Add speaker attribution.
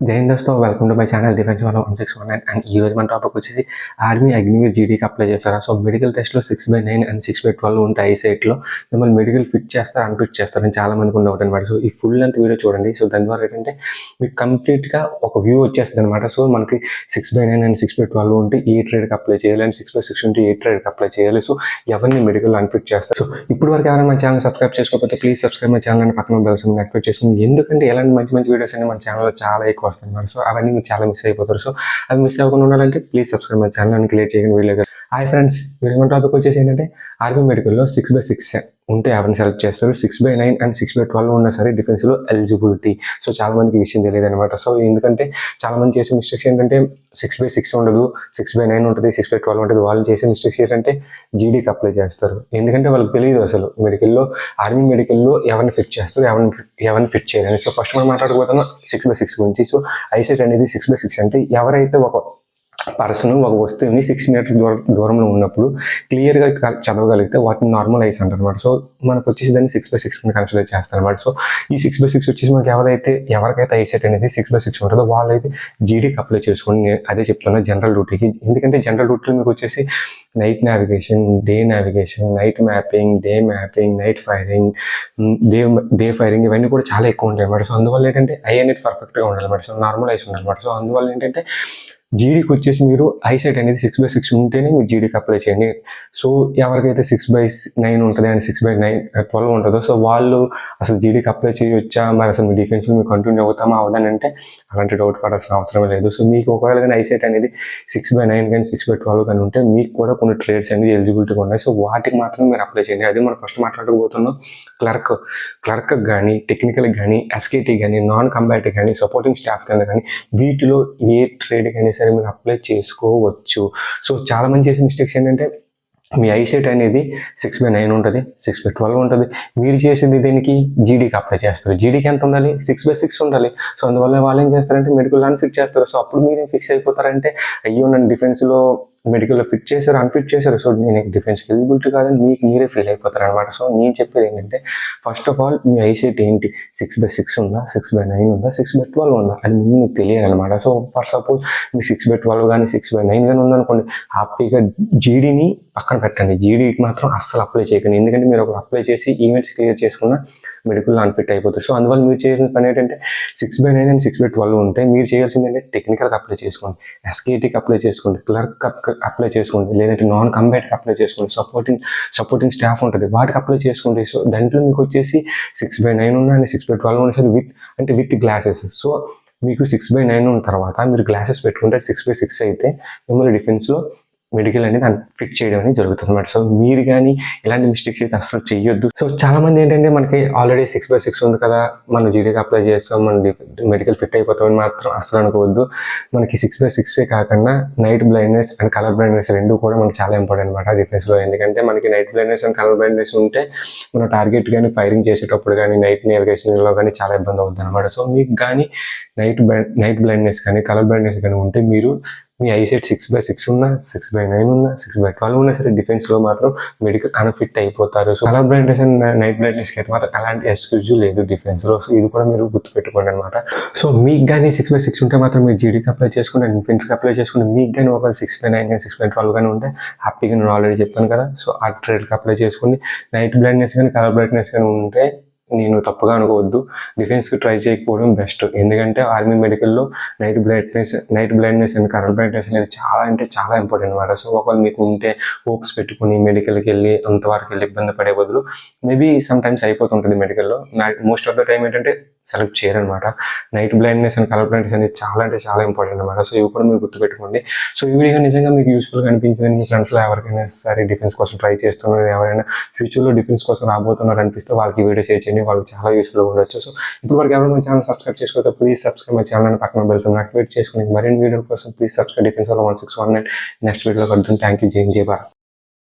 Speaker 1: జై హింద్ దోస్తో welcome to my channel defence 1619 and ఈ రోజు మన టాపిక్ వచ్చేసి ఆర్మీ అగ్నివీర్ జీడీకి అప్లై చేస్తారా. సో మెడికల్ టెస్ట్లో 6/9 అండ్ 6/12 ఉంటాయి ఐసైట్లో. మిమ్మల్ని మెడికల్ ఫిట్ చేస్తారు అన్ఫిట్ చేస్తారని చాలా మందికి ఉండవుట్ అనమాట. సో ఈ ఫుల్ లెంత్ వీడియో చూడండి. సో దాని ద్వారా ఏంటంటే మీకు కంప్లీట్గా ఒక వ్యూ వచ్చేస్తుంది అనమాట. సో మనకి 6/9 అండ్ 6/12 ఉంటే ఏ ట్రేడ్కి అప్లై చేయాలి అండ్ 6/6 ఉంటే ఏ ట్రేడ్కి అప్లై చేయాలి. సో ఎవరిని మెడికల్ అన్ఫిట్ చేస్తారు. సో ఇప్పుడు వరకు ఎవరైనా మన ఛానల్ సబ్స్క్రైబ్ చేసుకోకపోతే ప్లీజ్ సబ్స్క్రైబ్ మై ఛానల్ అని పక్కన బెల్ సింబల్ యాక్టివేట్ చేసుకుని, ఎందుకంటే ఇలాంటి మంచి మంచి వీడియోస్ అన్ని మన ఛానల్లో చాలా ఎక్కువ వస్తాయి అన్నమాట. సో అవన్నీ మీరు చాలా మిస్ అయిపోతారు. సో అవి మిస్ అవ్వకుండా ఉండాలంటే ప్లీజ్ సబ్స్క్రైబ్ మై ఛానల్ అని క్లియర్ చేయని video. Hi friends, video topic వచ్చేసి ఏంటంటే ఆర్మీ మెడికల్లో 6/6 ఉంటే ఎవరిని సెలెక్ట్ చేస్తారు, 6/9 అండ్ 6/12 ఉన్నా సరే డిఫెన్స్లో ఎలిజిబిలిటీ. సో చాలా మందికి విషయం తెలియదు అనమాట. సో ఎందుకంటే చాలా మంది చేసే మిస్టేక్స్ ఏంటంటే 6/6 ఉండదు, 6/9 ఉంటుంది, 6/12 ఉంటుంది. వాళ్ళు చేసే మిస్టేక్స్ ఏంటంటే జీడీకి అప్లై చేస్తారు. ఎందుకంటే వాళ్ళకి తెలియదు అసలు మెడికల్లో, ఆర్మీ మెడికల్లో ఎవరిని ఫిట్ చేస్తారు, ఎవరిని ఫిట్ చేయాలని. సో ఫస్ట్ మనం మాట్లాడుకోతున్నాం 6/6 గురించి. సో ఐసెట్ అనేది 6/6 అంటే ఎవరైతే ఒక పర్సన్ ఒక వస్తువుని 6 మీటర్ దూరంలో ఉన్నప్పుడు క్లియర్గా చదవగలిగితే వాటిని నార్మల్ ఐస్ అంటారు అనమాట. సో మనకు వచ్చేసి దాన్ని 6/6 కన్సిడర్ చేస్తారు అనమాట. సో ఈ 6/6 వచ్చేసి మనకి ఎవరికైతే ఐసెట్ అనేది 6/6 ఉంటుందో వాళ్ళైతే జీడీకి అప్లై చేసుకొని, అదే చెప్తున్నా జనరల్ డ్యూటీకి. ఎందుకంటే జనరల్ డ్యూటీలో మీకు వచ్చేసి night navigation, day navigation, night mapping, day mapping, night firing, day firing ఇవన్నీ కూడా చాలా ఎక్కువ ఉంటాయి అనమాట. సో అందువల్ల ఏంటంటే ఐ అనేది పర్ఫెక్ట్గా ఉండాలన్నమాట. సో నార్మల్ ఐస్ ఉండాలన్నమాట. సో అందువల్ల ఏంటంటే జీడీకి వచ్చేసి మీరు ఐసెట్ అనేది 6/6 ఉంటేనే మీరు జీడీకి అప్లై చేయండి. సో ఎవరికైతే 6/9 ఉంటుంది అండ్ 6/12 ఉంటుందో సో వాళ్ళు అసలు జీడీకి అప్లై చేయొచ్చా, మరి అసలు మీ డిఫెన్స్లో మీరు కంటిన్యూ అవుతామా అవదని అంటే అలాంటి డౌట్ పడాల్సిన అవసరం లేదు. సో మీకు ఒకవేళ కానీ ఐసెట్ అనేది 6/9 కానీ 6/12 కానీ ఉంటే మీకు కూడా కొన్ని ట్రేడ్స్ అనేది ఎలిజిబిలిటీగా ఉన్నాయి. సో వాటికి మాత్రం మీరు అప్లై చేయండి. అదే మనం ఫస్ట్ మాట్లాడకపోతున్నాం క్లర్క్ కానీ, టెక్నికల్ కానీ, ఎస్కేటీ కానీ, నాన్ కంబాటివ్ కానీ, సపోర్టింగ్ స్టాఫ్ కింద కానీ వీటిలో ఏ ట్రేడ్ కానీ సరే మీరు అప్లై చేసుకోవచ్చు. సో చాలా మంది చేసే మిస్టేక్స్ ఏంటంటే మీ ఐసెట్ అనేది 6/9 ఉంటుంది, 6/12 ఉంటుంది. మీరు చేసేది దీనికి జీడీకి అప్లై చేస్తారు. జీడీకి ఎంత ఉండాలి, 6/6 ఉండాలి. సో అందువల్ల వాళ్ళు ఏం చేస్తారంటే మెడికల్ అన్ఫిట్ చేస్తారు. సో అప్పుడు మీరేం ఫిక్స్ అయిపోతారంటే అయ్యో నన్ను డిఫెన్స్లో మెడికల్లో ఫిట్ చేశారు, అన్ఫిట్ చేశారు, సో నేను డిఫెన్స్కి ఎలిజిబిలిటీ కాదని మీకు మీరే ఫీల్ అయిపోతారు అనమాట. సో నేను చెప్పేది ఏంటంటే first of all me ICET ఏంటి, 6/6 ఉందా, 6/9 ఉందా, 6/12 ఉందా అది ముందు మీకు తెలియాలన్నమాట. సో ఫర్ సపోజ్ మీకు 6/12 కానీ 6/9 కానీ ఉందనుకోండి, హ్యాపీగా జీడీని పక్కన పెట్టండి. జీడీకి మాత్రం అస్సలు అప్లై చేయకండి. ఎందుకంటే మీరు ఒక అప్లై చేసి ఈవెంట్స్ క్లియర్ చేసుకున్న మెడికల్లో అన్ఫిట్ అయిపోతుంది. సో అందువల్ల మీరు చేయాల్సిన పని ఏంటంటే 6/9 అండ్ 6/12 ఉంటే మీరు చేయాల్సింది ఏంటంటే టెక్నికల్కి అప్లై చేసుకోండి, ఎస్కేటీకి అప్లై చేసుకోండి, క్లర్క్ అప్లై చేసుకోండి, లేదంటే నాన్ కంబాట్కి అప్లై చేసుకోండి, సపోర్టింగ్ స్టాఫ్ ఉంటుంది వాటికి అప్లై చేసుకోండి. సో దాంట్లో మీకు వచ్చేసి 6/9 ఉన్నా అండ్ 6/12 ఉన్నా సరే విత్ గ్లాసెస్. సో మీకు 6/9 ఉన్న తర్వాత మీరు గ్లాసెస్ పెట్టుకుంటే 6/6 అయితే మిమ్మల్ని డిఫెన్స్లో మెడికల్ అనేది ఫిట్ చేయడం అనేది జరుగుతుంది అనమాట. సో మీరు కానీ ఇలాంటి మిస్టేక్స్ అయితే అసలు చేయొద్దు. సో చాలా మంది ఏంటంటే మనకి ఆల్రెడీ 6/6 ఉంది కదా, మనం జీడీకి అప్లై చేస్తాం, మన మెడికల్ ఫిట్ అయిపోతామని మాత్రం అసలు అనుకోవద్దు. మనకి 6/6 కాకుండా night blindness and colour blindness రెండు కూడా మనకి చాలా ఇంపార్టెంట్ అనమాట డిఫెన్స్లో. ఎందుకంటే మనకి night blindness and colour blindness ఉంటే మన టార్గెట్ కానీ ఫైరింగ్ చేసేటప్పుడు కానీ నైట్ నేవిగేషన్లో కానీ చాలా ఇబ్బంది అవుతుంది అనమాట. సో మీకు కానీ నైట్ బ్లైండ్నెస్ కానీ కలర్ బ్లైండ్నెస్ కానీ ఉంటే మీరు మీ ఐసెట్ 6/6 ఉన్నా, 6/9 ఉన్నా, 6/12 ఉన్నా సరే డిఫెన్స్లో మాత్రం మెడికల్ అన్ఫిట్ అయిపోతారు. So colour blindness and night బ్లైండ్నెస్కి అయితే మాత్రం అలాంటి ఎక్స్క్యూజ్ లేదు డిఫెన్స్లో. సో ఇది కూడా మీరు గుర్తుపెట్టుకోండి అనమాట. సో మీకు కానీ 6/6 ఉంటే మాత్రం మీరు జీడీకి అప్లై చేసుకుంటే, ఇన్ఫెంట్రీకి అప్లై చేసుకుంటే, మీకు కానీ ఒక 6/9 కానీ 6/12 కానీ ఉంటే హ్యాపీగా నేను ఆల్రెడీ చెప్పాను కదా. సో ఆ ట్రేడ్కి అప్లై చేసుకుని నైట్ బ్లైండ్నెస్ కానీ కలర్ బ్లైండ్నెస్ కానీ ఉంటే నేను తప్పుగా అనుకోవద్దు, డిఫెన్స్కి ట్రై చేయకపోవడం బెస్ట్. ఎందుకంటే ఆర్మీ మెడికల్లో night blindness and colour blindness అనేది చాలా అంటే చాలా ఇంపార్టెంట్ అనమాట. సో ఒకవేళ మీకు ఉంటే హోప్స్ పెట్టుకుని మెడికల్కి వెళ్ళి అంతవరకు వెళ్ళి ఇబ్బంది పడే బదులు మేబీ సమ్ టైమ్స్ అయిపోతుంటుంది మెడికల్లో. మోస్ట్ ఆఫ్ ద టైం ఏంటంటే సెలెక్ట్ చేయరనమాట. Night blindness and colour blindness అనేది చాలా అంటే చాలా ఇంపార్టెంట్ అనమాట. సో ఇవి కూడా మీరు గుర్తుపెట్టుకోండి. సో ఈ వీడియో నిజంగా మీకు యూస్ఫుల్గా అనిపించింది, మీ ఫ్రెండ్స్లో ఎవరికైనా సరే డిఫెన్స్ కోసం ట్రై చేస్తున్నారు, ఎవరైనా ఫ్యూచర్లో డిఫెన్స్ కోసం రాబోతున్నారు అనిపిస్తే వాళ్ళకి వీడియో షేర్ చేయండి, వాళ్ళకి చాలా యూస్ఫుల్గా ఉండొచ్చు. సో ఇప్పుడు వరకు ఎవరైనా మన ఛానల్ సబ్స్క్రైబ్ చేసుకోవచ్చు, ప్లీజ్ సబ్స్క్రైబ్ మై ఛానల్, పక్కన బెల్ సింబల్ యాక్టివేట్ చేసుకుని మరిన్ని వీడియో కోసం ప్లీజ్ సబ్స్క్రైబ్ డిఫెన్స్ 1619. నెక్స్ట్ వీడియోలో కలుద్దాం. Thank you. జై భారత్.